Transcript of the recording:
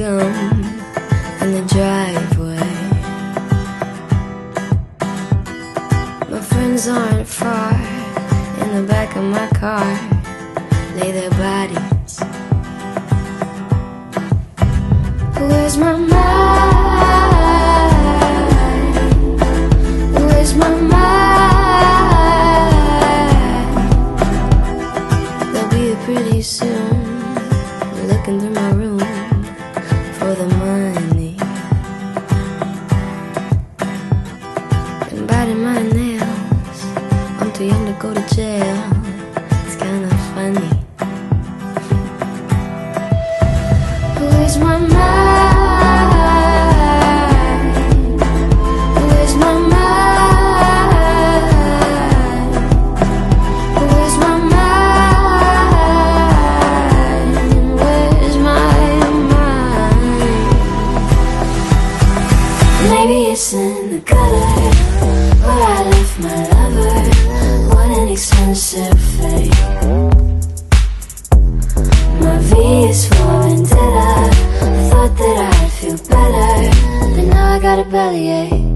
gum in the driveway. My friends aren't far. In the back of my car lay their bodies. Where's my mind? Where's my mind? They'll be here pretty soon, looking through my room for the money and biting my nails. I'm too young to go to jail. It's kinda funny. Where's my mind? Where's my mind? Where's my mind? Where's my mind? Maybe it's in the gutter where I left my lover. What an expensive fate. My V is for vendetta. I thought that I'd feel better, but now I got a bellyache.